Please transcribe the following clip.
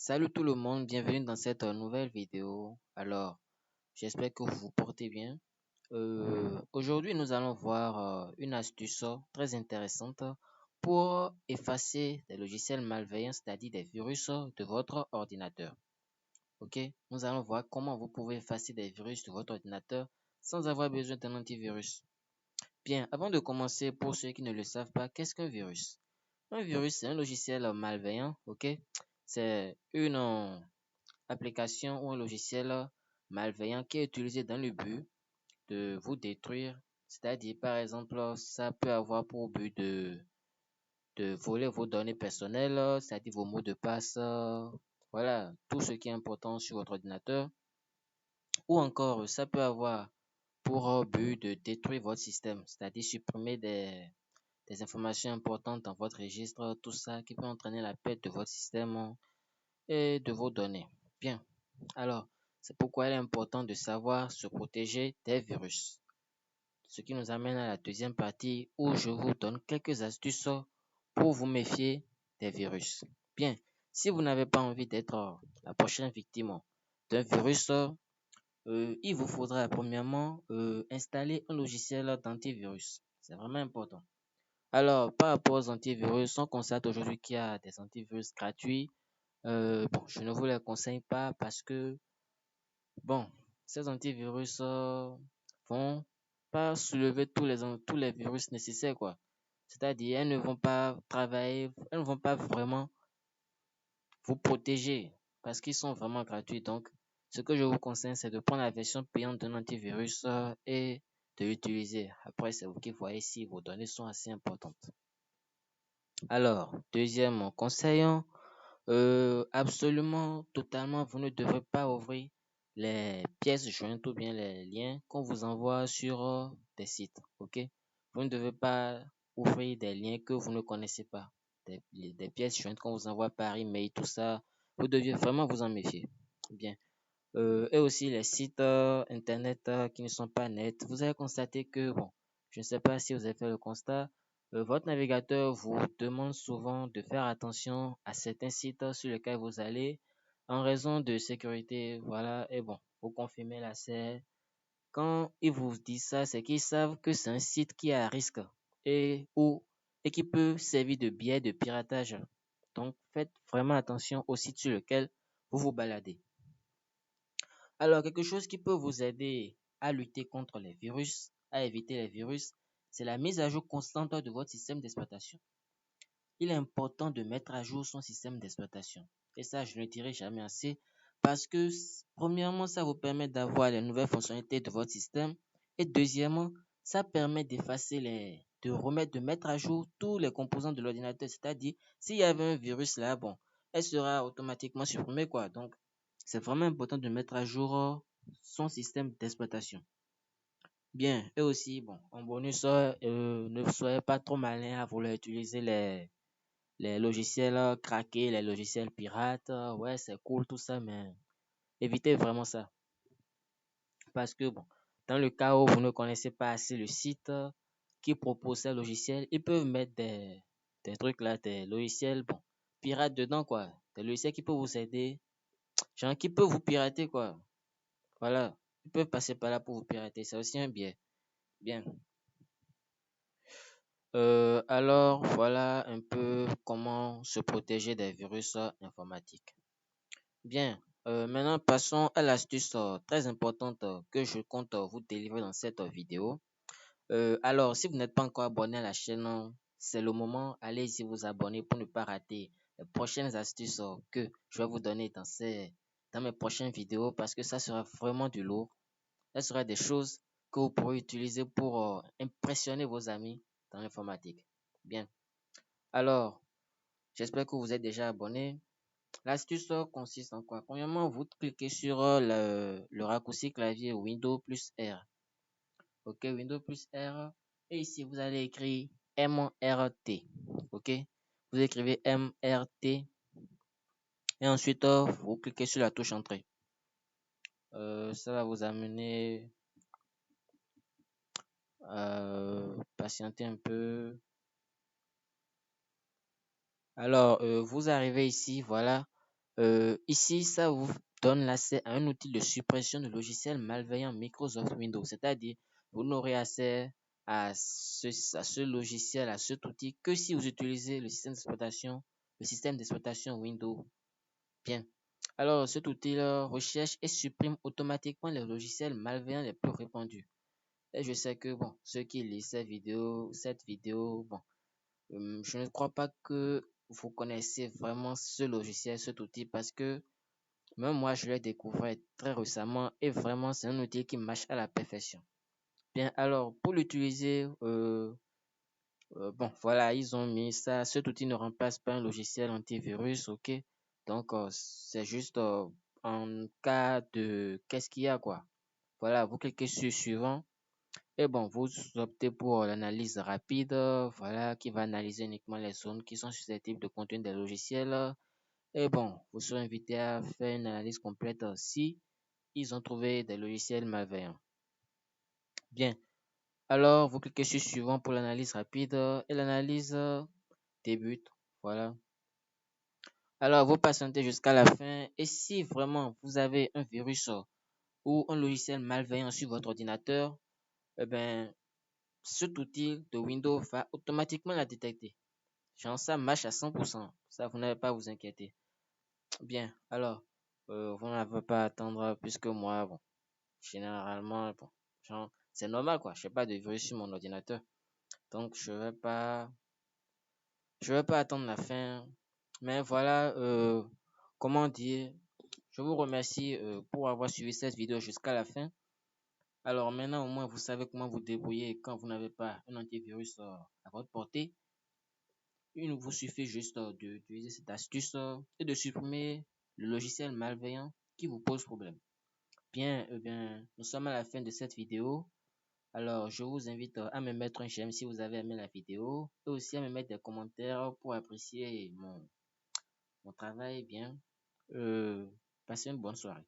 Salut tout le monde, bienvenue dans cette nouvelle vidéo. Alors, j'espère que vous vous portez bien. Aujourd'hui, nous allons voir une astuce très intéressante pour effacer des logiciels malveillants, c'est-à-dire des virus de votre ordinateur. Ok, nous allons voir comment vous pouvez effacer des virus de votre ordinateur sans avoir besoin d'un antivirus. Bien, avant de commencer, pour ceux qui ne le savent pas, qu'est-ce qu'un virus? Un virus, c'est un logiciel malveillant, ok? C'est une application ou un logiciel malveillant qui est utilisé dans le but de vous détruire. C'est-à-dire, par exemple, ça peut avoir pour but de voler vos données personnelles, c'est-à-dire vos mots de passe, voilà, tout ce qui est important sur votre ordinateur. Ou encore, ça peut avoir pour but de détruire votre système, c'est-à-dire supprimer des informations importantes dans votre registre, tout ça qui peut entraîner la perte de votre système et de vos données. Bien. Alors, c'est pourquoi il est important de savoir se protéger des virus. Ce qui nous amène à la deuxième partie où je vous donne quelques astuces pour vous méfier des virus. Bien, si vous n'avez pas envie d'être la prochaine victime d'un virus, il vous faudra premièrement installer un logiciel d'antivirus. C'est vraiment important. Alors, par rapport aux antivirus, on constate aujourd'hui qu'il y a des antivirus gratuits. Bon, je ne vous les conseille pas parce que bon, ces antivirus vont pas soulever tous les virus nécessaires, quoi. C'est-à-dire, elles ne vont pas travailler, elles ne vont pas vraiment vous protéger parce qu'ils sont vraiment gratuits. Donc, ce que je vous conseille, c'est de prendre la version payante d'un antivirus et de l'utiliser. Après, c'est vous qui voyez si vos données sont assez importantes. Alors, deuxième conseil, absolument, totalement, vous ne devrez pas ouvrir les pièces jointes ou bien les liens qu'on vous envoie sur des sites, ok? Vous ne devez pas ouvrir des liens que vous ne connaissez pas, des pièces jointes qu'on vous envoie par email, tout ça. Vous deviez vraiment vous en méfier. Bien. Et aussi les sites internet qui ne sont pas nets. Vous allez constater que, bon, je ne sais pas si vous avez fait le constat, votre navigateur vous demande souvent de faire attention à certains sites sur lesquels vous allez en raison de sécurité. Voilà, et bon, vous confirmez l'accès. Quand ils vous disent ça, c'est qu'ils savent que c'est un site qui est à risque et qui peut servir de biais de piratage. Donc, faites vraiment attention au site sur lequel vous vous baladez. Alors, quelque chose qui peut vous aider à lutter contre les virus, à éviter les virus, c'est la mise à jour constante de votre système d'exploitation. Il est important de mettre à jour son système d'exploitation. Et ça, je ne le dirai jamais assez parce que, premièrement, ça vous permet d'avoir les nouvelles fonctionnalités de votre système. Et deuxièmement, ça permet de mettre à jour tous les composants de l'ordinateur. C'est-à-dire, s'il y avait un virus là, bon, elle sera automatiquement supprimée, quoi. Donc, c'est vraiment important de mettre à jour son système d'exploitation. Bien, et aussi, bon, en bonus, ne soyez pas trop malin à vouloir utiliser les logiciels craqués, les logiciels pirates. Ouais, c'est cool tout ça, mais évitez vraiment ça. Parce que, bon, dans le cas où vous ne connaissez pas assez le site qui propose ces logiciels, ils peuvent mettre des trucs là, des logiciels, bon, pirates dedans, quoi. Des logiciels qui peuvent vous aider, genre qui peuvent vous pirater, quoi. Voilà. Ils peuvent passer par là pour vous pirater. C'est aussi un biais. Bien. Alors, voilà un peu comment se protéger des virus informatiques. Bien. Maintenant, passons à l'astuce très importante que je compte vous délivrer dans cette vidéo. Alors, si vous n'êtes pas encore abonné à la chaîne, c'est le moment. Allez-y vous abonner pour ne pas rater les prochaines astuces que je vais vous donner dans mes prochaines vidéos parce que ça sera vraiment du lourd. Ce sera des choses que vous pourrez utiliser pour impressionner vos amis dans l'informatique. Bien. Alors, j'espère que vous êtes déjà abonné. L'astuce consiste en quoi? Premièrement, vous cliquez sur le raccourci clavier Windows plus R. OK, Windows plus R. Et ici, vous allez écrire MRT. OK? Vous écrivez MRT. Et ensuite, vous cliquez sur la touche Entrée. Ça va vous amener patienter un peu. Alors, vous arrivez ici, voilà. Ici, ça vous donne l'accès à un outil de suppression de logiciels malveillants Microsoft Windows, c'est-à-dire vous n'aurez accès à ce logiciel, à cet outil que si vous utilisez le système d'exploitation Windows. Bien. Alors, cet outil recherche et supprime automatiquement les logiciels malveillants les plus répandus. Et je sais que, bon, ceux qui lisent cette vidéo, bon, je ne crois pas que vous connaissez vraiment ce logiciel, cet outil, parce que même moi, je l'ai découvert très récemment et vraiment, c'est un outil qui marche à la perfection. Bien, alors, pour l'utiliser, bon, voilà, ils ont mis ça. Cet outil ne remplace pas un logiciel antivirus, ok? Donc, c'est juste en cas de qu'est-ce qu'il y a, quoi. Voilà, vous cliquez sur suivant. Et bon, vous optez pour l'analyse rapide, voilà, qui va analyser uniquement les zones qui sont susceptibles de contenir des logiciels. Et bon, vous serez invité à faire une analyse complète si ils ont trouvé des logiciels malveillants. Bien. Alors, vous cliquez sur suivant pour l'analyse rapide et l'analyse débute. Voilà. Alors, vous patientez jusqu'à la fin et si vraiment vous avez un virus ou un logiciel malveillant sur votre ordinateur, eh ben, cet outil de Windows va automatiquement la détecter. Genre, ça marche à 100%. Ça, vous n'avez pas à vous inquiéter. Bien. Alors, vous n'avez pas à attendre puisque moi, bon, généralement, bon, genre, c'est normal quoi. Je n'ai pas de virus sur mon ordinateur. Donc, je vais pas attendre la fin. Mais voilà, comment dire, je vous remercie pour avoir suivi cette vidéo jusqu'à la fin. Alors maintenant, au moins, vous savez comment vous débrouiller quand vous n'avez pas un antivirus à votre portée. Il vous suffit juste d'utiliser cette astuce et de supprimer le logiciel malveillant qui vous pose problème. Bien, bien, nous sommes à la fin de cette vidéo. Alors, je vous invite à me mettre un j'aime si vous avez aimé la vidéo et aussi à me mettre des commentaires pour apprécier mon travail. Bien, passez une bonne soirée.